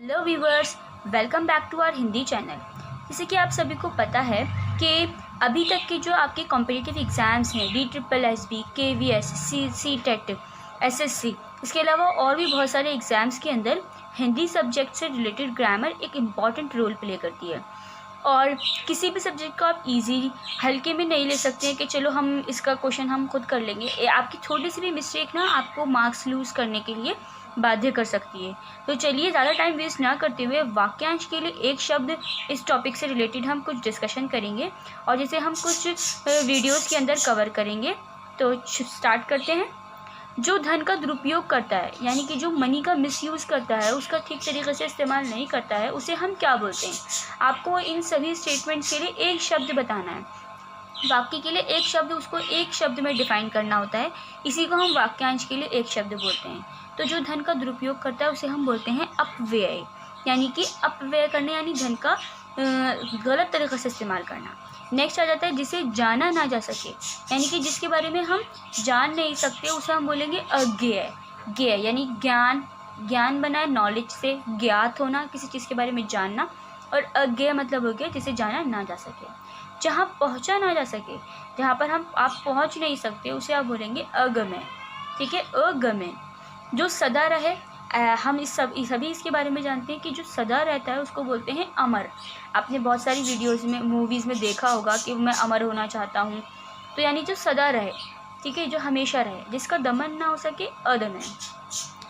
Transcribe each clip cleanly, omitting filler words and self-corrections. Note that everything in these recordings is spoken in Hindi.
Hello viewers, welcome back to our Hindi channel. जैसे कि आप सभी को पता है कि अभी तक के जो आपके कॉम्पिटिटिव एग्ज़ाम्स हैं DSSB, KVS, CTET, SSC, इसके अलावा और भी बहुत सारे एग्ज़ाम्स के अंदर हिंदी सब्जेक्ट से रिलेटेड ग्रामर एक इम्पॉर्टेंट रोल प्ले करती है। और किसी भी सब्जेक्ट को आप इजी हल्के में नहीं ले सकते हैं कि चलो हम इसका क्वेश्चन हम खुद कर लेंगे। आपकी छोटी सी भी मिस्टेक ना आपको मार्क्स लूज़ करने के लिए बाध्य कर सकती है। तो चलिए ज़्यादा टाइम वेस्ट ना करते हुए वाक्यांश के लिए एक शब्द इस टॉपिक से रिलेटेड हम कुछ डिस्कशन करेंगे और जैसे हम कुछ वीडियोस के अंदर कवर करेंगे। तो स्टार्ट करते हैं। जो धन का दुरुपयोग करता है यानी कि जो मनी का मिसयूज़ करता है, उसका ठीक तरीके से इस्तेमाल नहीं करता है, उसे हम क्या बोलते हैं। आपको इन सभी स्टेटमेंट्स के लिए एक शब्द बताना है। वाक्य के लिए एक शब्द, उसको एक शब्द में डिफाइन करना होता है। इसी को हम वाक्यांश के लिए एक शब्द बोलते हैं। तो जो धन का दुरुपयोग करता है उसे हम बोलते हैं अपव्यय, यानी कि अपव्यय करना यानी धन का गलत तरीके से इस्तेमाल करना। नेक्स्ट आ जाता है जिसे जाना ना जा सके, यानी कि जिसके बारे में हम जान नहीं सकते, उसे हम बोलेंगे अज्ञेय। ज्ञेय यानी ज्ञान बना है नॉलेज से, ज्ञात होना, किसी चीज़ के बारे में जानना। और अज्ञेय मतलब हो गया जिसे जाना ना जा सके, जहाँ पहुँचा ना जा सके, जहाँ पर आप पहुँच नहीं सकते, उसे आप बोलेंगे अगम्य। ठीक है, अगम्य। जो सदा रहे, हम सभी इसके बारे में जानते हैं कि जो सदा रहता है उसको बोलते हैं अमर। आपने बहुत सारी वीडियोज़ में, मूवीज़ में देखा होगा कि मैं अमर होना चाहता हूँ, तो यानी जो सदा रहे, ठीक है, जो हमेशा रहे, जिसका दमन ना हो सके अदम्य,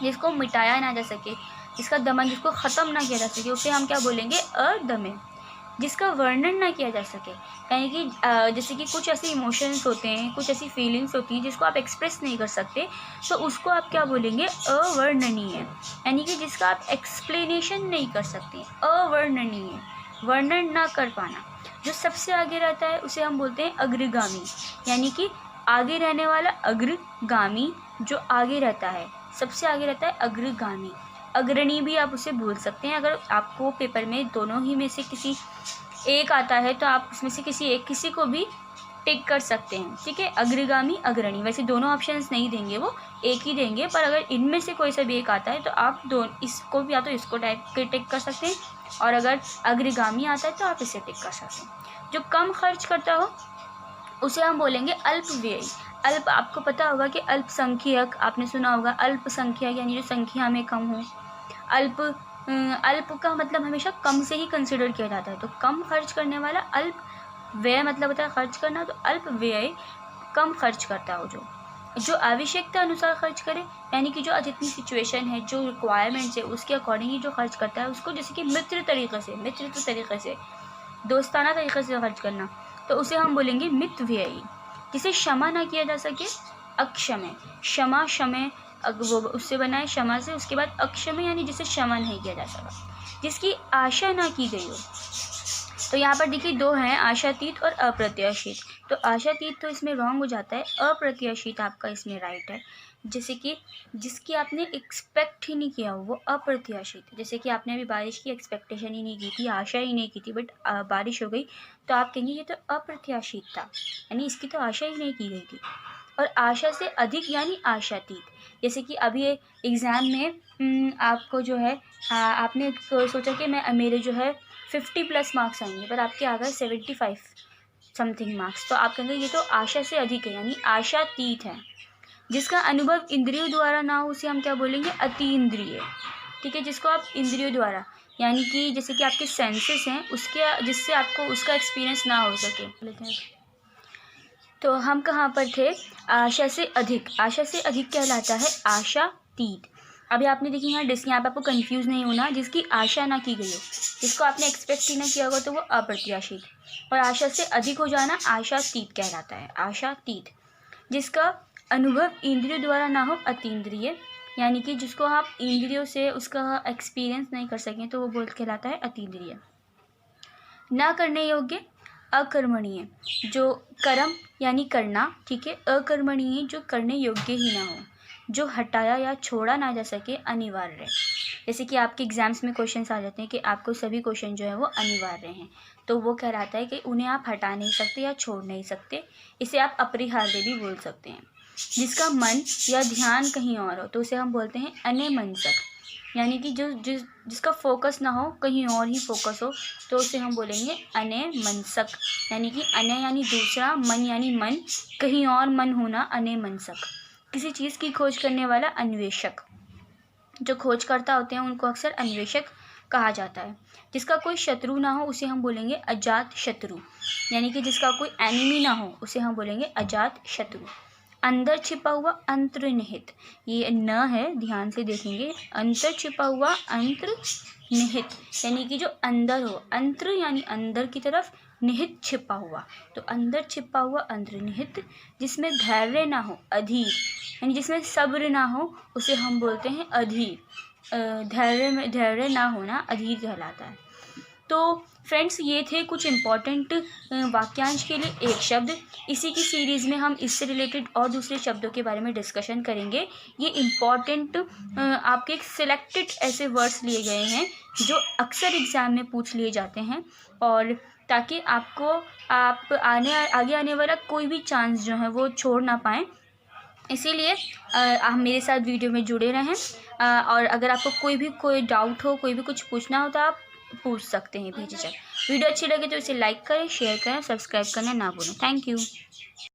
जिसको मिटाया ना जा सके, जिसका दमन, जिसको ख़त्म ना किया जा सके, उसे हम क्या बोलेंगे अदम्य। जिसका वर्णन ना किया जा सके, यानी कि जैसे कि कुछ ऐसे इमोशंस होते हैं, कुछ ऐसी फीलिंग्स होती हैं जिसको आप एक्सप्रेस नहीं कर सकते, तो उसको आप क्या बोलेंगे अवर्णनीय, यानी कि जिसका आप एक्सप्लेनेशन नहीं कर सकते, अवर्णनीय, वर्णन ना कर पाना। जो सबसे आगे रहता है उसे हम बोलते हैं अग्रगामी, यानी कि आगे रहने वाला अग्रगामी, जो आगे रहता है, सबसे आगे रहता है अग्रगामी। अग्रणी भी आप उसे बोल सकते हैं। अगर आपको पेपर में दोनों ही में से किसी एक आता है तो आप उसमें से किसी को भी टिक कर सकते हैं। ठीक है, अग्रगामी, अग्रणी, वैसे दोनों ऑप्शंस नहीं देंगे, वो एक ही देंगे, पर अगर इनमें से कोई सा भी एक आता है तो आप इसको भी या तो इसको टिक कर सकते हैं, और अगर अग्रगामी आता है तो आप इसे टिक कर सकते हैं। जो कम खर्च करता हो उसे हम बोलेंगे अल्पव्ययी। अल्प, आपको पता होगा कि अल्पसंख्यक, आपने सुना होगा अल्पसंख्यक, यानी जो संख्या में कम हो। अल्प का मतलब हमेशा कम से ही कंसिडर किया जाता है, तो कम खर्च करने वाला अल्प व्यय मतलब होता है खर्च करना, तो अल्प व्यय, कम खर्च करता हो। जो आवश्यकता अनुसार खर्च करे, यानी कि जो जितनी सिचुएशन है, जो रिक्वायरमेंट्स है, उसके अकॉर्डिंग ही जो खर्च करता है, उसको जैसे कि मित्रत्व तरीके से, दोस्ताना तरीके से खर्च करना, तो उसे हम बोलेंगे मितव्ययी। जिसे क्षमा ना किया जा सके अक्षम्य, क्षमा क्षम्य, वो उससे बना है क्षमा से, उसके बाद अक्षम्य यानी जिसे क्षमा नहीं किया जा सका। जिसकी आशा ना की गई हो, तो यहाँ पर देखिए दो हैं, आशातीत और अप्रत्याशित। तो आशातीत तो इसमें रॉन्ग हो जाता है, अप्रत्याशित आपका इसमें राइट है। जैसे कि जिसकी आपने एक्सपेक्ट ही नहीं किया हो, वो अप्रत्याशित। जैसे कि आपने अभी बारिश की एक्सपेक्टेशन ही नहीं की थी, आशा ही नहीं की थी, बट बारिश हो गई, तो आप कहेंगे ये तो अप्रत्याशित था, यानी इसकी तो आशा ही नहीं की गई थी। और आशा से अधिक यानी आशातीत। जैसे कि अभी एग्ज़ाम में आपको जो है आपने सोचा कि मेरे जो है 50+ मार्क्स आएंगे, पर आपके आ गए 75 समथिंग मार्क्स, तो आप कहेंगे ये तो आशा से अधिक है, यानी आशातीत है। जिसका अनुभव इंद्रियों द्वारा ना हो उसे हम क्या बोलेंगे अतीन्द्रिय। ठीक है, जिसको आप इंद्रियों द्वारा, यानी कि जैसे कि आपके सेंसेस हैं, उसके जिससे आपको उसका एक्सपीरियंस ना हो सके। तो हम कहाँ पर थे, आशा से अधिक। आशा से अधिक कहलाता है आशातीत। अभी आपने देखी यहाँ पे आपको कंफ्यूज नहीं होना, जिसकी आशा ना की गई हो, जिसको आपने एक्सपेक्ट ही ना किया होगा, तो वो अप्रत्याशित। और आशा से अधिक हो जाना आशातीत कहलाता है, आशातीत। जिसका अनुभव इंद्रियों द्वारा ना हो अतीन्द्रिय, यानी कि जिसको आप इंद्रियों से उसका एक्सपीरियंस नहीं कर सकें, तो वो बोल कहलाता है अतीन्द्रिय। ना करने योग्य अकर्मणीय, जो कर्म यानी करना, ठीक है, अकर्मणीय जो करने योग्य ही ना हो, जो हटाया या छोड़ा ना जा सके अनिवार्य। जैसे कि आपके एग्जाम्स में क्वेश्चंस आ जाते हैं कि आपको सभी क्वेश्चन जो है वो अनिवार्य हैं, तो वो कहलाता है कि उन्हें आप हटा नहीं सकते या छोड़ नहीं सकते, इसे आप अपरिहार्य भी बोल सकते हैं। जिसका मन या ध्यान कहीं और हो, तो उसे हम बोलते हैं अनमनस्क। यानी कि जिसका फोकस ना हो, कहीं और ही फोकस हो, तो उसे हम बोलेंगे अनेमनसक। यानी कि अने यानी दूसरा, मन यानी मन, कहीं और मन होना, अनेमनसक। किसी चीज़ की खोज करने वाला अन्वेषक, जो खोजकर्ता होते हैं उनको अक्सर अन्वेषक कहा जाता है। जिसका कोई शत्रु ना हो उसे हम बोलेंगे अजात शत्रु। यानी कि जिसका कोई एनिमी ना हो उसे हम बोलेंगे अजात शत्रु। अंदर छिपा हुआ अंतर्निहित, ये न है, ध्यान से देखेंगे। अंतर छिपा हुआ, अंतर्निहित यानी कि जो अंदर हो, अंतर यानी अंदर की तरफ, निहित छिपा हुआ, तो अंदर छिपा हुआ अंतर्निहित। जिसमें धैर्य ना हो, अधीर, यानी जिसमें सब्र ना हो उसे हम बोलते हैं अधीर। धैर्य में धैर्य ना होना अधीर कहलाता है। तो फ्रेंड्स, ये थे कुछ इम्पॉर्टेंट वाक्यांश के लिए एक शब्द। इसी की सीरीज़ में हम इससे रिलेटेड और दूसरे शब्दों के बारे में डिस्कशन करेंगे। ये इम्पॉर्टेंट आपके एक सिलेक्टेड ऐसे वर्ड्स लिए गए हैं जो अक्सर एग्ज़ाम में पूछ लिए जाते हैं, और ताकि आपको आगे आने वाला कोई भी चांस जो है वो छोड़ ना पाएँ। इसीलिए आप मेरे साथ वीडियो में जुड़े रहें, और अगर आपको कोई डाउट हो, कोई भी कुछ पूछना हो तो आप पूछ सकते हैं बेझिझक। वीडियो अच्छी लगे तो इसे लाइक करें, शेयर करें, सब्सक्राइब करना ना भूलें। Thank you.